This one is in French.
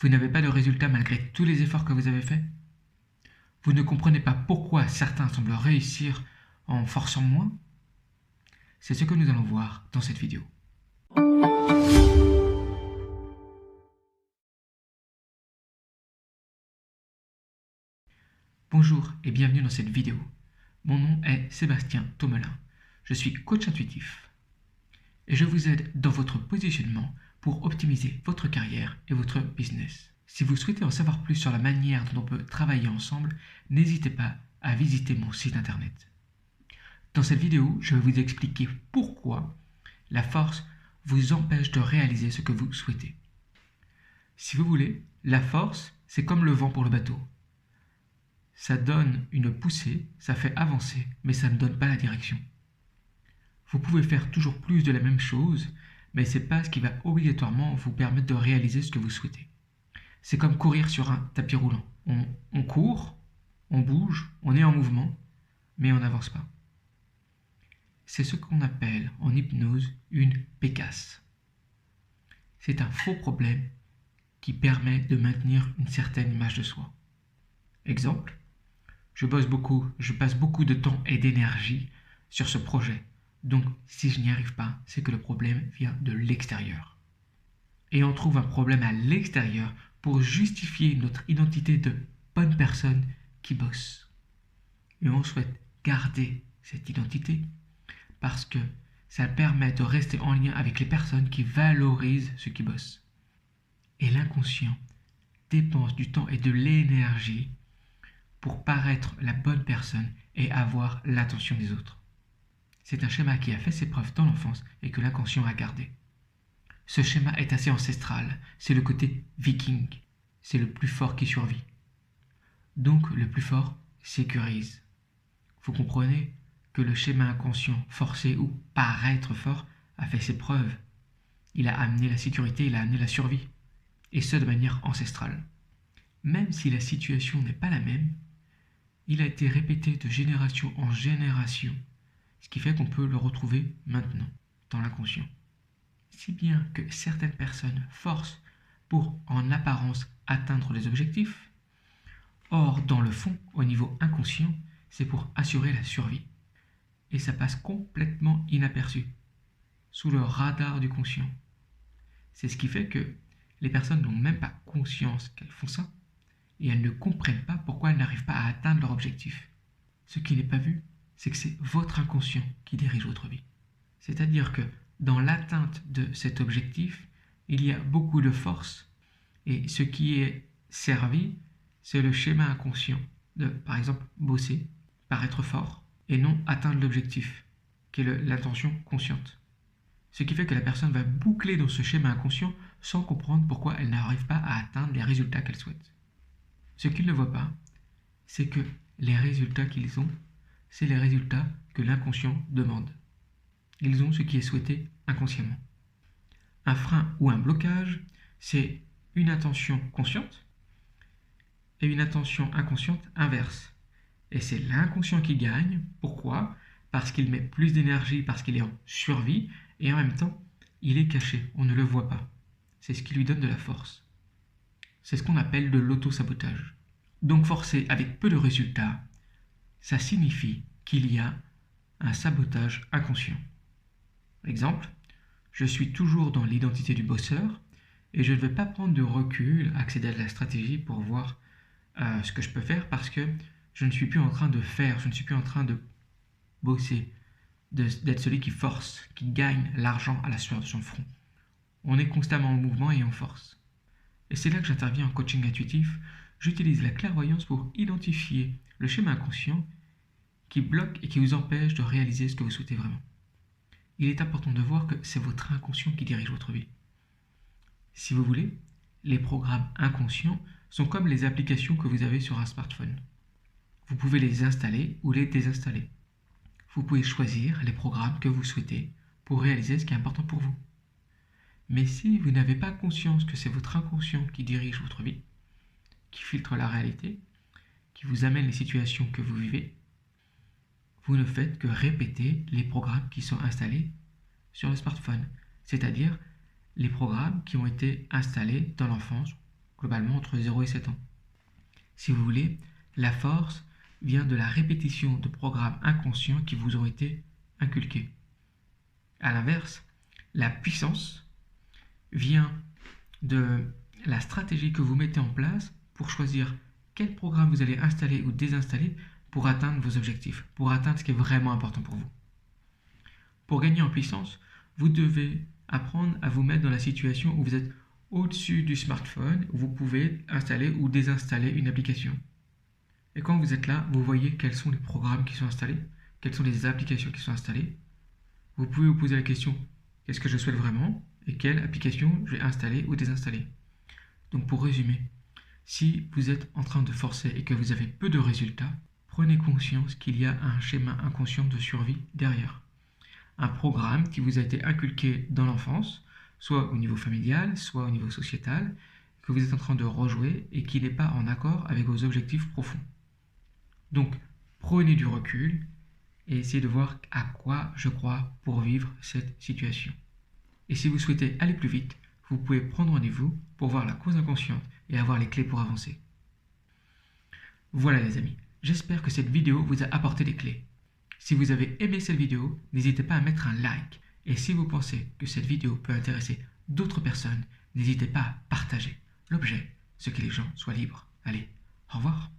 Vous n'avez pas de résultat malgré tous les efforts que vous avez faits? Vous ne comprenez pas pourquoi certains semblent réussir en forçant moins? C'est ce que nous allons voir dans cette vidéo. Bonjour et bienvenue dans cette vidéo. Mon nom est Sébastien Thomelin. Je suis coach intuitif et je vous aide dans votre positionnement pour optimiser votre carrière et votre business. Si vous souhaitez en savoir plus sur la manière dont on peut travailler ensemble, n'hésitez pas à visiter mon site internet. Dans cette vidéo, je vais vous expliquer pourquoi la force vous empêche de réaliser ce que vous souhaitez. Si vous voulez, la force, c'est comme le vent pour le bateau. Ça donne une poussée, ça fait avancer, mais ça ne donne pas la direction. Vous pouvez faire toujours plus de la même chose, mais ce n'est pas ce qui va obligatoirement vous permettre de réaliser ce que vous souhaitez. C'est comme courir sur un tapis roulant. On court, on bouge, on est en mouvement, mais on n'avance pas. C'est ce qu'on appelle en hypnose une pécasse. C'est un faux problème qui permet de maintenir une certaine image de soi. Exemple, je passe beaucoup de temps et d'énergie sur ce projet. Donc, si je n'y arrive pas, c'est que le problème vient de l'extérieur. Et on trouve un problème à l'extérieur pour justifier notre identité de bonne personne qui bosse. Et on souhaite garder cette identité parce que ça permet de rester en lien avec les personnes qui valorisent ceux qui bossent. Et l'inconscient dépense du temps et de l'énergie pour paraître la bonne personne et avoir l'attention des autres. C'est un schéma qui a fait ses preuves dans l'enfance et que l'inconscient a gardé. Ce schéma est assez ancestral, c'est le côté viking, c'est le plus fort qui survit. Donc le plus fort sécurise. Vous comprenez que le schéma inconscient forcé ou paraître fort a fait ses preuves. Il a amené la sécurité, il a amené la survie, et ce de manière ancestrale. Même si la situation n'est pas la même, il a été répété de génération en génération, ce qui fait qu'on peut le retrouver maintenant dans l'inconscient. Si bien que certaines personnes forcent pour, en apparence, atteindre des objectifs, or dans le fond, au niveau inconscient, c'est pour assurer la survie. Et ça passe complètement inaperçu, sous le radar du conscient. C'est ce qui fait que les personnes n'ont même pas conscience qu'elles font ça, et elles ne comprennent pas pourquoi elles n'arrivent pas à atteindre leur objectif. Ce qui n'est pas vu, c'est que c'est votre inconscient qui dirige votre vie. C'est-à-dire que dans l'atteinte de cet objectif, il y a beaucoup de force, et ce qui est servi, c'est le schéma inconscient de, par exemple, bosser, paraître fort, et non atteindre l'objectif, qui est l'intention consciente. Ce qui fait que la personne va boucler dans ce schéma inconscient sans comprendre pourquoi elle n'arrive pas à atteindre les résultats qu'elle souhaite. Ce qu'ils ne voient pas, c'est que les résultats qu'ils ont, c'est les résultats que l'inconscient demande. Ils ont ce qui est souhaité inconsciemment. Un frein ou un blocage, c'est une intention consciente et une intention inconsciente inverse. Et c'est l'inconscient qui gagne. Pourquoi? Parce qu'il met plus d'énergie, parce qu'il est en survie, et en même temps, il est caché, on ne le voit pas. C'est ce qui lui donne de la force. C'est ce qu'on appelle de l'auto-sabotage. Donc forcer avec peu de résultats, ça signifie qu'il y a un sabotage inconscient. Exemple, je suis toujours dans l'identité du bosseur et je ne vais pas prendre de recul, accéder à la stratégie pour voir ce que je peux faire parce que je ne suis plus en train de faire, je ne suis plus en train de bosser, d'être celui qui force, qui gagne l'argent à la sueur de son front. On est constamment en mouvement et en force. Et c'est là que j'interviens en coaching intuitif. J'utilise la clairvoyance pour identifier le schéma inconscient qui bloque et qui vous empêche de réaliser ce que vous souhaitez vraiment. Il est important de voir que c'est votre inconscient qui dirige votre vie. Si vous voulez, les programmes inconscients sont comme les applications que vous avez sur un smartphone. Vous pouvez les installer ou les désinstaller. Vous pouvez choisir les programmes que vous souhaitez pour réaliser ce qui est important pour vous. Mais si vous n'avez pas conscience que c'est votre inconscient qui dirige votre vie, qui filtre la réalité, qui vous amène les situations que vous vivez, vous ne faites que répéter les programmes qui sont installés sur le smartphone, c'est-à-dire les programmes qui ont été installés dans l'enfance, globalement entre 0 et 7 ans. Si vous voulez, la force vient de la répétition de programmes inconscients qui vous ont été inculqués. À l'inverse, la puissance vient de la stratégie que vous mettez en place pour choisir quel programme vous allez installer ou désinstaller pour atteindre vos objectifs, pour atteindre ce qui est vraiment important pour vous. Pour gagner en puissance, vous devez apprendre à vous mettre dans la situation où vous êtes au-dessus du smartphone, où vous pouvez installer ou désinstaller une application. Et quand vous êtes là, vous voyez quels sont les programmes qui sont installés, quelles sont les applications qui sont installées. Vous pouvez vous poser la question, qu'est-ce que je souhaite vraiment et quelle application je vais installer ou désinstaller. Donc pour résumer, si vous êtes en train de forcer et que vous avez peu de résultats, prenez conscience qu'il y a un schéma inconscient de survie derrière. Un programme qui vous a été inculqué dans l'enfance, soit au niveau familial, soit au niveau sociétal, que vous êtes en train de rejouer et qui n'est pas en accord avec vos objectifs profonds. Donc, prenez du recul et essayez de voir à quoi je crois pour vivre cette situation. Et si vous souhaitez aller plus vite, vous pouvez prendre rendez-vous pour voir la cause inconsciente et avoir les clés pour avancer. Voilà les amis, j'espère que cette vidéo vous a apporté des clés. Si vous avez aimé cette vidéo, n'hésitez pas à mettre un like. Et si vous pensez que cette vidéo peut intéresser d'autres personnes, n'hésitez pas à partager. L'objet, c'est que les gens soient libres. Allez, au revoir.